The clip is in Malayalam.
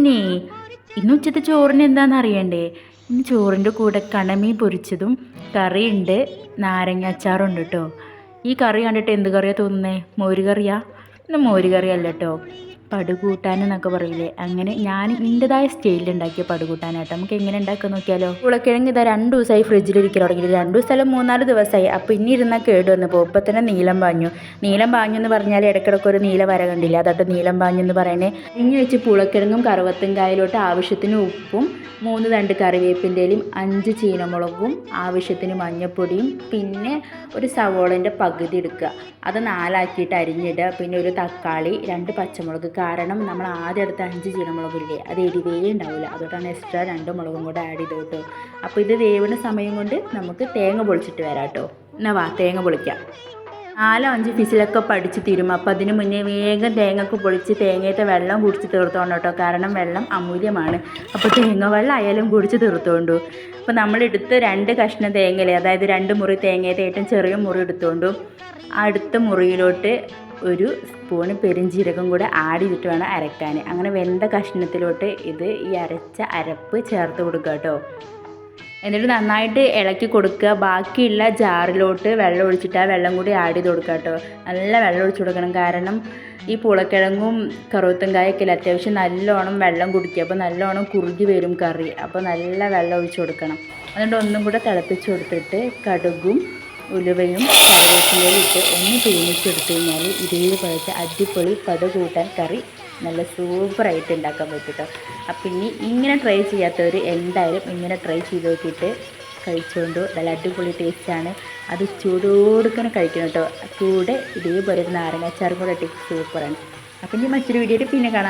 പിന്നെ ഇന്ന് ഉച്ചത്തെ ചോറിന് എന്താണെന്ന് അറിയണ്ടേ? ഇന്ന് ചോറിൻ്റെ കൂടെ കണമീൻ പൊരിച്ചതും കറിയുണ്ട്, നാരങ്ങ അച്ചാറുണ്ട് കേട്ടോ. ഈ കറി കണ്ടിട്ട് എന്ത് കറിയാണ് തോന്നുന്നത്? മോര് കറിയാ? ഇന്ന് മോര് കറിയല്ല കേട്ടോ, പടുകൂട്ടാൻ എന്നൊക്കെ പറയില്ലേ, അങ്ങനെ ഞാൻ എൻ്റെതായ സ്റ്റൈലിൽ ഉണ്ടാക്കിയ പടുകൂട്ടാനായിട്ട്. നമുക്ക് എങ്ങനെ ഉണ്ടാക്കാൻ നോക്കിയാലോ? ഉരുളക്കിഴങ്ങ് ഇതാ 2 ദിവസമായി ഫ്രിഡ്ജിലിരിക്കാൻ തുടങ്ങിയിട്ട്, 2 ദിവസമല്ല 3-4 ദിവസമായി. അപ്പോൾ ഇനി ഇരുന്നാൽ കേട് വന്നപ്പോൾ ഇപ്പം തന്നെ നീലം പാഞ്ഞു. നീലം പാഞ്ഞു എന്ന് പറഞ്ഞാൽ ഇടയ്ക്കിടയ്ക്ക് ഒരു നീല വര കണ്ടില്ല, അതായിട്ട് നീലം പാഞ്ഞു എന്ന് പറയണേ. ഇനി വെച്ച് പുളക്കിഴങ്ങും കറുവത്തും കായലോട്ട് ആവശ്യത്തിന് ഉപ്പും 3 തണ്ട് കറിവേപ്പിൻ്റെയും 5 ചീനമുളകും ആവശ്യത്തിന് മഞ്ഞൾപ്പൊടിയും പിന്നെ ഒരു സവോളൻ്റെ പകുതി എടുക്കുക, അത് 4ആക്കിയിട്ട് അരിഞ്ഞിടുക. പിന്നെ ഒരു തക്കാളി, 2 പച്ചമുളക്. കാരണം നമ്മൾ ആദ്യം എടുത്ത 5 ചീനമുളകില്ലേ, അത് എരിവേ ഉണ്ടാവില്ല, അതുകൊണ്ടാണ് എക്സ്ട്രാ 2 മുളകും കൂടെ ആഡ് ചെയ്ത് കേട്ടോ. അപ്പോൾ ഇത് വേവുന്ന സമയം കൊണ്ട് നമുക്ക് തേങ്ങ പൊളിച്ചിട്ട് വരാം കേട്ടോ. എന്നാൽ വാ തേങ്ങ പൊളിക്കാം. 4-5 ഫിസിലൊക്കെ പഠിച്ച് തീരും. അപ്പോൾ അതിന് മുന്നേ വേഗം തേങ്ങയൊക്കെ പൊളിച്ച് തേങ്ങയത്തെ വെള്ളം കുടിച്ച് തീർത്തോണ്ട് കേട്ടോ, കാരണം വെള്ളം അമൂല്യമാണ്. അപ്പോൾ തേങ്ങ വെള്ളം ആയാലും കുടിച്ച് തീർത്തോണ്ടു. അപ്പോൾ നമ്മളെടുത്ത് 2 കഷ്ണം തേങ്ങയില്ലേ, അതായത് 2 മുറി തേങ്ങയത്തെ ഏറ്റവും ചെറിയ മുറി എടുത്തോണ്ടു. അടുത്ത മുറിയിലോട്ട് ഒരു സ്പൂണ് പെരുംജീരകം കൂടെ ആഡ് ചെയ്തിട്ട് വേണം അരക്കാൻ. അങ്ങനെ വെന്ത കഷ്ണത്തിലോട്ട് ഈ അരച്ച അരപ്പ് ചേർത്ത് കൊടുക്കുക കേട്ടോ. എന്നിട്ട് നന്നായിട്ട് ഇളക്കി കൊടുക്കുക. ബാക്കിയുള്ള ജാറിലോട്ട് വെള്ളം ഒഴിച്ചിട്ട് ആ വെള്ളം കൂടി ആഡ് ചെയ്ത് കൊടുക്കുക കേട്ടോ. നല്ല വെള്ളം ഒഴിച്ച് കൊടുക്കണം, കാരണം ഈ പുളക്കിഴങ്ങും കറുവത്തും കായൊക്കെ അത്യാവശ്യം നല്ലോണം വെള്ളം കുടിക്കുക. അപ്പോൾ നല്ലോണം കുറുകി വരും കറി, അപ്പോൾ നല്ല വെള്ളം ഒഴിച്ച് കൊടുക്കണം. എന്നിട്ട് ഒന്നും കൂടെ തിളപ്പിച്ച് കൊടുത്തിട്ട് കടുകും ഉലുവയും കറിവേപ്പിലയും ഇട്ട് ഒന്ന് തൂമിച്ചെടുത്ത് കഴിഞ്ഞാൽ ഇതേപോലത്തെ അടിപൊളി പടുകൂട്ടാൻ കറി നല്ല സൂപ്പറായിട്ട് ഉണ്ടാക്കാൻ പറ്റും കേട്ടോ. അപ്പം ഇനി ഇങ്ങനെ ട്രൈ ചെയ്യാത്തവർ എന്തായാലും ഇങ്ങനെ ട്രൈ ചെയ്ത് നോക്കിയിട്ട് കഴിച്ചുകൊണ്ട് നല്ല അടിപൊളി ടേസ്റ്റാണ്. അത് ചൂടോടുക്കനെ കഴിക്കണം കേട്ടോ. കൂടെ ഇതേപോലെ ഒരു നാരങ്ങ അച്ചാറും കൂടെ ഇട്ട് സൂപ്പറാണ്. അപ്പം ഇനി മറ്റൊരു വീഡിയോയിൽ പിന്നെ കാണാം.